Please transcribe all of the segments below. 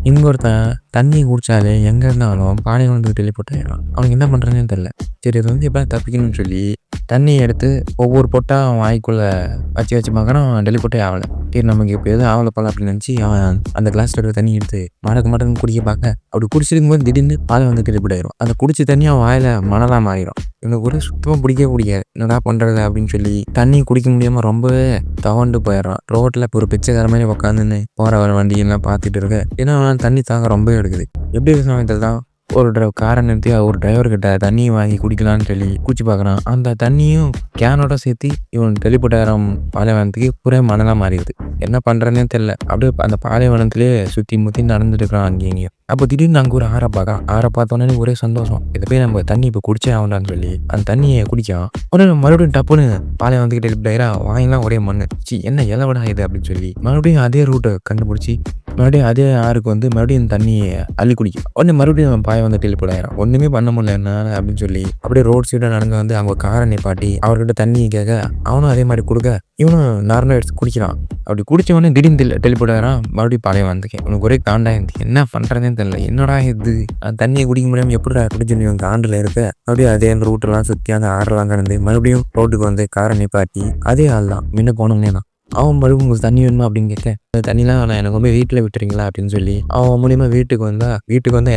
இங்க ஒருத்தன் தண்ணி குடிச்சாலே எங்க இருந்தாலும் பாலைவனத்துக்கு டெலிபோர்ட் ஆயிடுவான். அவனுக்கு என்ன பண்றதுன்னே தெரியல. சரி இது எப்படியாவது தப்பிக்கணும்னு சொல்லி தண்ணிய எடுத்து ஒவ்வொரு பொட்டா அவன் வாய்க்குள்ள வச்சு வச்சு பார்க்குறான். அவன் டெலிபோர்ட்டே ஆகல. சரி நமக்கு இப்போ எதுவும் ஆகல போல அப்படின்னு நினச்சி அவன் அந்த கிளாஸ்ல இருக்க தண்ணி எடுத்து மடக்கு குடிக்க பார்க்க அப்படி குடிச்சிருக்கும் போது திடீர்னு பாலை டெலிபோர்ட் ஆயிரும். அந்த குடிச்ச தண்ணி அவன் வாயில மணலா மாறிடும். இவனுக்கு ஒரு சுத்தமாக பிடிக்கவே பிடிக்காது. என்னடா பண்றது அப்படின்னு சொல்லி தண்ணி குடிக்க முடியாம ரொம்பவே தவண்டு போயிடுறான். ரோட்ல இப்போ ஒரு பிச்சைக்கார மாதிரி உட்காந்துன்னு போற வர வண்டியெல்லாம் பார்த்துட்டு இருக்க. ஏன்னா அவன் தண்ணி தாங்க ரொம்பவே எடுக்குது. எப்படி இருக்க சமயத்தில் தான் ஒரு காரை நிறுத்தி ஒரு டிரைவர்கிட்ட தண்ணியை வாங்கி குடிக்கலான்னு சொல்லி குடிச்சு பார்க்குறான். அந்த தண்ணியும் கேனோட சேர்த்து இவன் டெலிபோர்ட் ஆகிற பாலைவனத்துக்கு பூரா மணலாக மாறிடுது. என்ன பண்ணுறேன்னே தெரில. அப்படியே அந்த பாலைவனத்திலே சுற்றி முற்றி நடந்துட்டு இருக்கிறான் அங்கேயும் இங்கேயும். அப்போ திடீர்னு அங்கே ஒரு ஆறை பார்க்கலாம். ஆறை பார்த்தோன்னே ஒரே சந்தோஷம். இதை போய் நம்ம தண்ணி இப்போ குடிச்சே ஆகலான்னு சொல்லி அந்த தண்ணியை குடிக்கான். உடனே மறுபடியும் டப்புன்னு பாலைவனத்துக்கு டெலிபோர்ட் ஆகிறா. வாங்கிலாம் ஒரே மண்ணு. என்ன இலவடா இது அப்படின்னு சொல்லி மறுபடியும் அதே ரூட்டை கண்டுபிடிச்சி மறுபடியும் அதே ஆறுக்கு மறுபடியும் தண்ணியை அள்ளி குடிக்கும். உடனே மறுபடியும் டெலிபோர்ட் ஆயிரும். ஒண்ணுமே பண்ண முடியல என்ன அப்படின்னு சொல்லி அப்படியே ரோட் சைடாக நடந்து அவங்க காரை நிப்பாட்டி அவர்கிட்ட தண்ணி கேட்க அவனும் அதே மாதிரி கொடுக்க இவனும் நார்மலாக எடுத்து குடிக்கிறான். அப்படி குடிச்சவொடனே திடீர்னு டெலிபோர்ட் ஆகிறான். மறுபடியும் பாலைவனத்துக்கு உனக்கு ஒரே காண்டா இருந்து என்ன பண்றதுன்னு தெரியல. என்னடா இது தண்ணியை குடிக்க முடியாம எப்படிடா குடிச்சு காண்டில் இருக்க. அப்படியே அதே அந்த ரூட்டெல்லாம் சுற்றி அந்த ஆறுலாம் கடந்து மறுபடியும் ரோட்டுக்கு காரை நிப்பாட்டி அதே ஆள் தான் முன்ன போனோம்னே தான். அவன் மறுபடியும் உங்களுக்கு தண்ணி வேணுமா அப்படின்னு கேட்க அந்த தண்ணிலாம் நான் எனக்கு வீட்டில் விட்டுறீங்களா அப்படின்னு சொல்லி அவன் மூலியமா வீட்டுக்கு வந்தா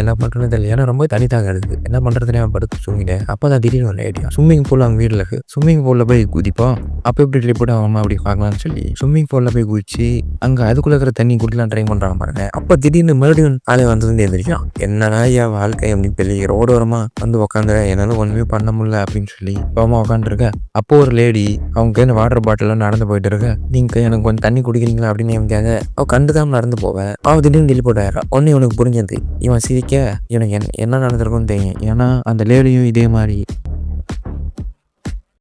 என்ன பண்ணுறதுன்னு தெரியல. ஏன்னா ரொம்ப தண்ணி தாங்க இருக்குது. என்ன பண்ணுறதுனே அவன் படுத்து தூங்கிட்டேன். அப்போ தான் திடீர்னு ஒரு ஐடியா. ஸ்விம்மிங் பூல் அவங்க வீட்டில் இருக்கு. ஸ்விம்மிங் பூலில் போய் குதிப்போம். அப்போ எப்படி ரிப்போர்ட் ஆகாமல் அப்படி பார்க்கலாம்னு சொல்லி ஸ்விம்மிங் பூலில் போய் குதிச்சு அங்கே அதுக்குள்ளே இருக்கிற தண்ணி குடிக்கலாம் ட்ரை பண்ணுறாங்க பாருங்க. அப்போ திடீர்னு மறுபடியும் ஆளே வந்து எழுந்திரிச்சான். என்னன்னா என் வாழ்க்கை அப்படின்னு சொல்லி ரோடோரமாக உட்காந்து என்னால் ஒன்றுமே பண்ண முடியல அப்படின்னு சொல்லி கோமா உட்காந்துருக்க. அப்போ ஒரு லேடி அவங்க கையில் வாட்டர் பாட்டிலாம் நடந்து போயிட்டு இருக்க. நீங்க எனக்கு கொஞ்சம் தண்ணி குடிக்கிறீங்களா அப்படின்னு கேட்க அவ கண்டுக்காம நடந்து போவேன். அவ திடீர்னு டெலிபோர்ட் ஆயிடுறா. ஒன்னு இவனுக்கு புரிஞ்சது. இவன் சிரிக்க இவனுக்கு என்ன நடந்திருக்கும்னு தெரியும். ஏன்னா அந்த லேடியும் இதே மாதிரி